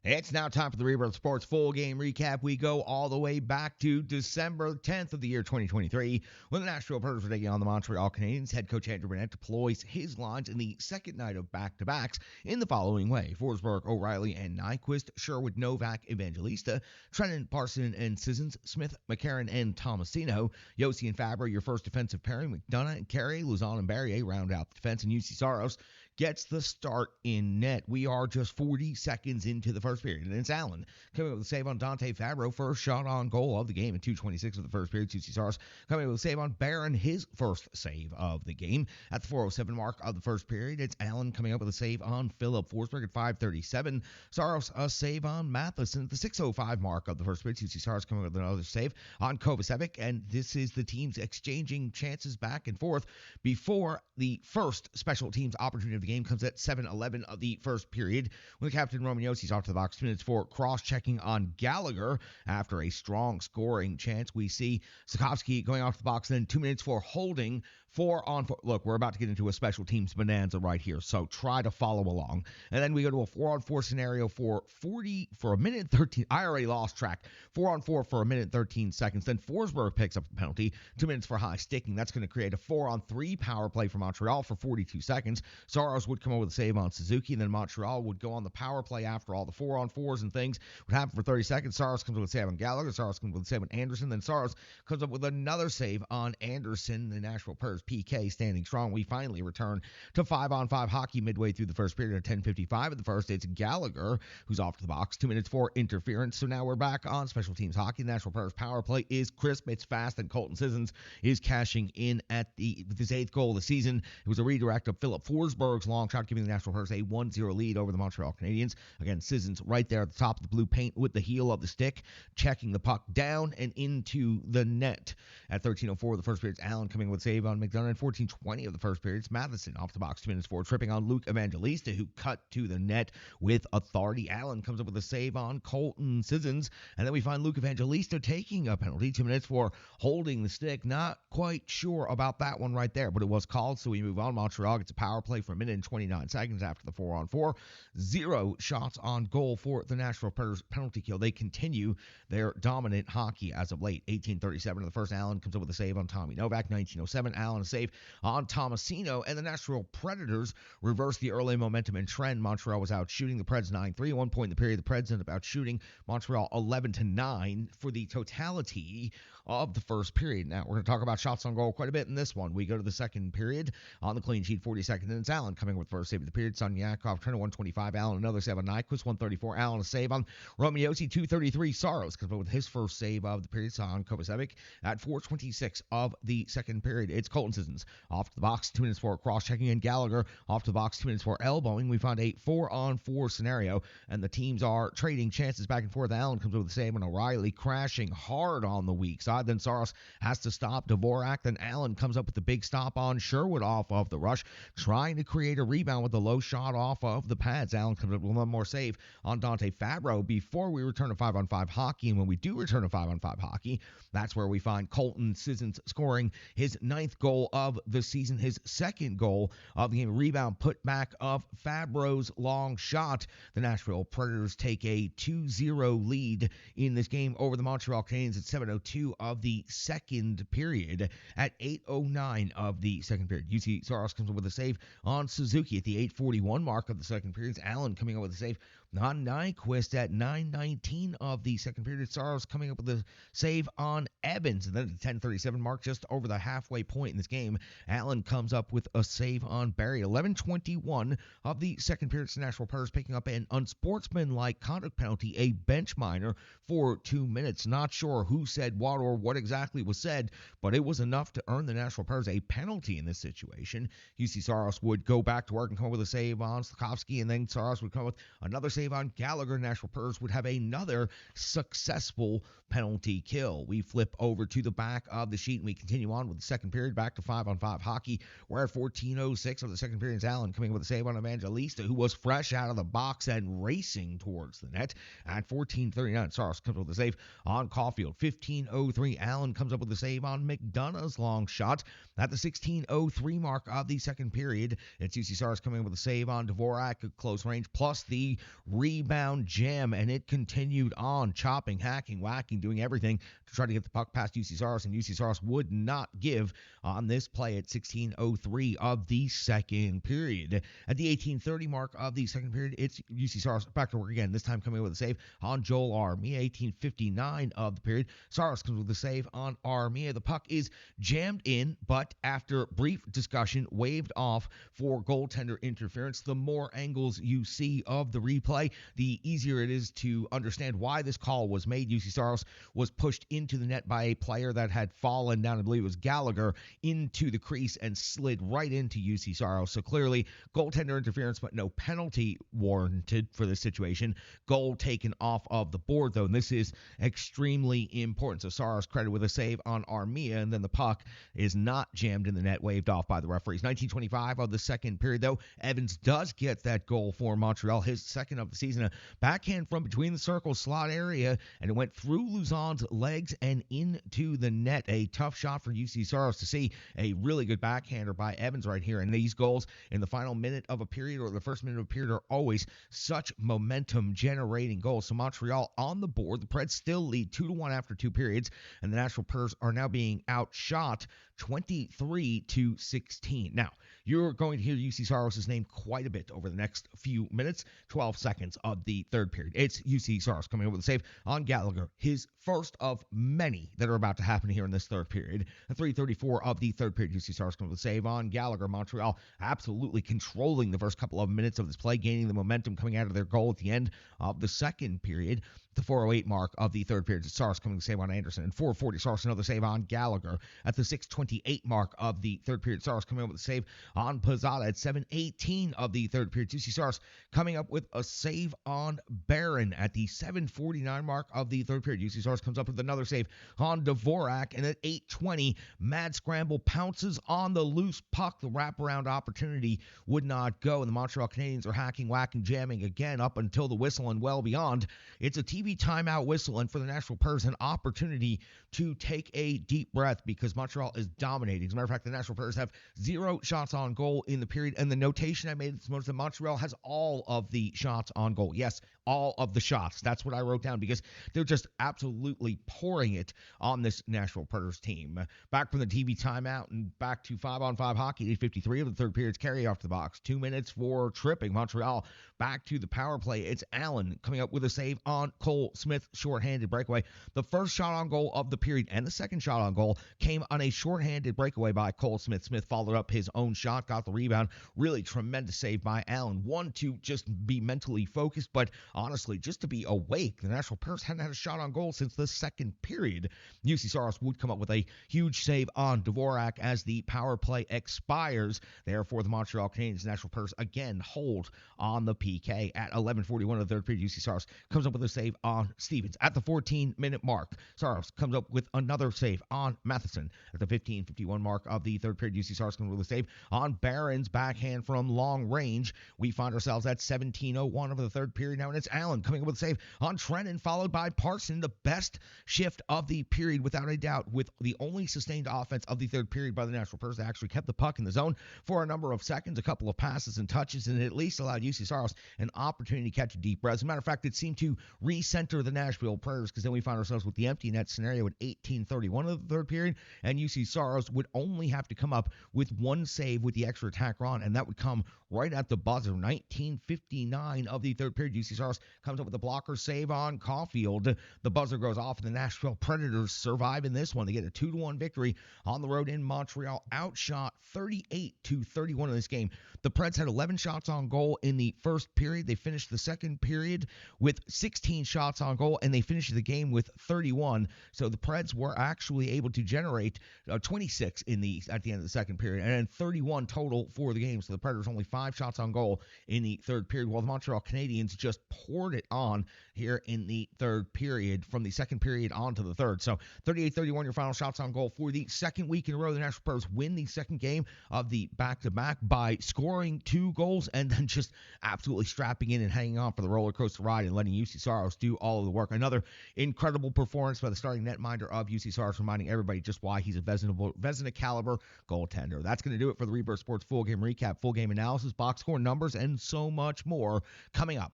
It's now time for the Rebirth Sports full game recap. We go all the way back to December 10th of the year 2023 when the Nashville Predators were taking on the Montreal Canadiens. Head coach Andrew Burnett deploys his lines in the second night of back-to-backs in the following way. Forsberg, O'Reilly, and Nyquist, Sherwood, Novak, Evangelista, Trennan, Parson, and Sissons, Smith, McCarron, and Tomasino, Yossi and Fabra, your first defensive pairing, McDonough and Carey, Luzon and Barrier round out the defense, and UC Saros gets the start in net. We are just 40 seconds into the first period, and it's Allen coming up with a save on Dante Fabro, first shot on goal of the game in 2:26 of the first period. UC Saros coming up with a save on Barron, his first save of the game at the 4:07 mark of the first period. It's Allen coming up with a save on Philip Forsberg at 5:37. Saros a save on Matheson at the 6:05 mark of the first period. UC Saros coming up with another save on Kovacevic, and this is the teams exchanging chances back and forth before the first special teams opportunity of the game comes at 7:11 of the first period when the captain Roman Yossi's off to the box. 2 minutes for cross-checking on Gallagher after a strong scoring chance. We see Sikorsky going off the box, then 2 minutes for holding 4-on-4. Look, we're about to get into a special teams bonanza right here, so try to follow along. And then we go to a 4-on-4 scenario for a minute and 13. I already lost track. 4-on-4 for a minute and 13 seconds. Then Forsberg picks up the penalty. 2 minutes for high sticking. That's going to create a 4-on-3 power play for Montreal for 42 seconds. Saros would come up with a save on Suzuki, and then Montreal would go on the power play after all the 4-on-4s and things would happen for 30 seconds. Saros comes up with a save on Gallagher. Saros comes up with a save on Anderson. Then Saros comes up with another save on Anderson. The Nashville Predators PK standing strong. We finally return to 5-on-5 hockey midway through the first period at 10:55 of the first. It's Gallagher who's off to the box. 2 minutes for interference. So now we're back on special teams hockey. The Nashville Predators power play is crisp. It's fast, and Colton Sissons is cashing in with his 8th goal of the season. It was a redirect of Philip Forsberg's long shot, giving the Nashville Predators a 1-0 lead over the Montreal Canadiens. Again, Sissons right there at the top of the blue paint with the heel of the stick, checking the puck down and into the net. At 13:04 of the first period, it's Allen coming with a save on McDonough. 14:20 of the first period, it's Matheson off the box. 2 minutes for tripping on Luke Evangelista, who cut to the net with authority. Allen comes up with a save on Colton Sissons, and then we find Luke Evangelista taking a penalty. 2 minutes for holding the stick. Not quite sure about that one right there, but it was called, so we move on. Montreal gets a power play for a minute and 29 seconds after the 4-on-4. 0 shots on goal for the Nashville Predators penalty kill. They continue their dominant hockey as of late. 18:37 of the first, Allen comes up with a save on Tommy Novak. 19:07, Allen a save on Tomasino, and the Nashville Predators reverse the early momentum and trend. Montreal was out shooting the Preds 9-3. At one point in the period, the Preds ended up out shooting Montreal 11-9 for the totality of the first period. Now, we're going to talk about shots on goal quite a bit in this one. We go to the second period on the clean sheet, 42nd, and it's Allen coming with first save of the period. Sonyakov, turn to 125. Allen, another save on Nyquist, 134. Allen, a save on Roman Josi, 233. Saros comes up with his first save of the period on Kovacevic at 4:26 of the second period. It's Colton Sissons off to the box, 2 minutes for cross-checking, and Gallagher off to the box, 2 minutes for elbowing. We found a 4-on-4 scenario, and the teams are trading chances back and forth. Allen comes up with the save on O'Reilly, crashing hard on the weak side. Then Saros has to stop Dvorak. Then Allen comes up with the big stop on Sherwood off of the rush, trying to create a rebound with the low shot off of the pads. Allen comes up with one more save on Dante Fabro before we return to 5-on-5 hockey. And when we do return to 5-on-5 hockey, that's where we find Colton Sissons scoring his 9th goal of the season, his 2nd goal of the game. Rebound put back of Fabro's long shot. The Nashville Predators take a 2-0 lead in this game over the Montreal Canadiens at 7:02 of the second period. At 8:09 of the second period, UC Saros comes up with a save on Suzuki at the 8:41 mark of the second period. It's Allen coming up with a save on Nyquist at 9:19 of the second period. Saros coming up with a save on Evans. And then at the 10:37 mark, just over the halfway point in this game, Allen comes up with a save on Barry. 11:21 of the second period. It's the Nashville Predators picking up an unsportsmanlike conduct penalty, a bench minor for 2 minutes. Not sure who said what or what exactly was said, but it was enough to earn the Nashville Predators a penalty in this situation. UC Saros would go back to work and come up with a save on Sikorsky, and then Saros would come with another save on Gallagher. Nashville Predators would have another successful penalty kill. We flip over to the back of the sheet and we continue on with the second period, back to 5-on-5 hockey. We're at 14:06 of the second period. It's Allen coming with a save on Evangelista, who was fresh out of the box and racing towards the net. At 14:39, Saros comes up with a save on Caulfield. 15:03, Allen comes up with a save on McDonough's long shot. At the 16:03 mark of the second period, it's UC Saros coming up with a save on Dvorak at close range, plus the rebound jam, and it continued on, chopping, hacking, whacking, doing everything to try to get the puck past UC Saros, and UC Saros would not give on this play at 16:03 of the second period. At the 18:30 mark of the second period, it's UC Saros back to work again, this time coming with a save on Joel Armia. 18:59 of the period, Saros comes with a save on Armia. The puck is jammed in, but after brief discussion, waved off for goaltender interference. The more angles you see of the replay, the easier it is to understand why this call was made. UC Saros was pushed into the net by a player that had fallen down, I believe it was Gallagher, into the crease and slid right into UC Saros. So clearly, goaltender interference, but no penalty warranted for this situation. Goal taken off of the board, though, and this is extremely important. So Saros credited with a save on Armia, and then the puck is not jammed in the net, waved off by the referees. 19:25 of the second period, though, Evans does get that goal for Montreal, his second of the season. A backhand from between the circle slot area, and it went through Luzon's legs and into the net. A tough shot for UC Saros to see. A really good backhander by Evans right here. And these goals in the final minute of a period or the first minute of a period are always such momentum-generating goals. So Montreal on the board. The Preds still lead 2-1 after two periods, and the Nashville Predators are now being outshot 23-16. Now, you're going to hear UC Saros' name quite a bit over the next few minutes, 12 seconds of the third period. It's UC Saros coming over the save on Gallagher, his first of many that are about to happen here in this third period. At 3:34 of the third period, UC Saros coming over the save on Gallagher. Montreal absolutely controlling the first couple of minutes of this play, gaining the momentum coming out of their goal at the end of the second period. The 4:08 mark of the third period, Saros coming to save on Anderson. And 4:40, Saros another save on Gallagher. At the 6:28 mark of the third period, Saros coming up with a save on Pizzata. At 7:18 of the third period, UC Saros coming up with a save on Barron. At the 7:49 mark of the third period, UC Saros comes up with another save on Dvorak. And at 8:20, Mad Scramble pounces on the loose puck. The wraparound opportunity would not go, and the Montreal Canadiens are hacking, whacking, jamming again up until the whistle and well beyond. It's a TV timeout whistle, and for the Nashville Predators, an opportunity to take a deep breath because Montreal is dominating. As a matter of fact, the Nashville Predators have 0 shots on goal in the period, and the notation I made this most that Montreal has all of the shots on goal. Yes, all of the shots. That's what I wrote down because they're just absolutely pouring it on this Nashville Predators team. Back from the TV timeout and back to 5-on-5 hockey. 8:53 of the third period's carry off the box. 2 minutes for tripping. Montreal back to the power play. It's Allen coming up with a save on Cole Smith, shorthanded breakaway. The first shot on goal of the period and the second shot on goal came on a shorthanded breakaway by Cole Smith. Smith followed up his own shot, got the rebound. Really tremendous save by Allen. One, to just be mentally focused, but honestly, just to be awake. The Nashville Predators hadn't had a shot on goal since the second period. UC Saros would come up with a huge save on Dvorak as the power play expires. Therefore, the Montreal Canadiens, Nashville Predators again hold on the PK. At 11:41 of the third period, UC Saros comes up with a save on Stevens. At the 14-minute mark, Saros comes up with another save on Matheson. At the 15:51 mark of the third period, UC Saros comes with a save on Barron's backhand from long range. We find ourselves at 17:01 of the third period now, and it's Allen coming up with a save on Trennan, followed by Parson. The best shift of the period, without a doubt, with the only sustained offense of the third period by the Nashville Predators. They actually kept the puck in the zone for a number of seconds, a couple of passes and touches, and it at least allowed UC Saros an opportunity to catch a deep breath. As a matter of fact, it seemed to recenter the Nashville Predators because then we find ourselves with the empty net scenario at 18:31 of the third period, and UC Saros would only have to come up with one save with the extra attacker on, and that would come right at the buzzer. 19:59 of the third period, UC Saros comes up with a blocker save on Caulfield. The buzzer goes off, and the Nashville Predators survive in this one. They get a 2-1 victory on the road in Montreal, outshot 38-31 in this game. The Preds had 11 shots on goal in the first period. They finished the second period with 16 shots on goal, and they finished the game with 31. So the Preds were actually able to generate 26 at the end of the second period, and then 31 total for the game. So the Predators only 5 shots on goal in the third period, while the Montreal Canadiens just poured it on here in the third period from the second period on to the third. So 38-31, your final shots on goal for the second week in a row. The Nashville Predators win the second game of the back-to-back by scoring 2 goals and then just absolutely strapping in and hanging on for the roller coaster ride and letting UC Saros do all of the work. Another incredible performance by the starting netminder of UC Saros, reminding everybody just why he's a Vezina caliber goaltender. That's going to do it for the Rebirth Sports Full Game Recap, Full Game Analysis, box score numbers, and so much more coming up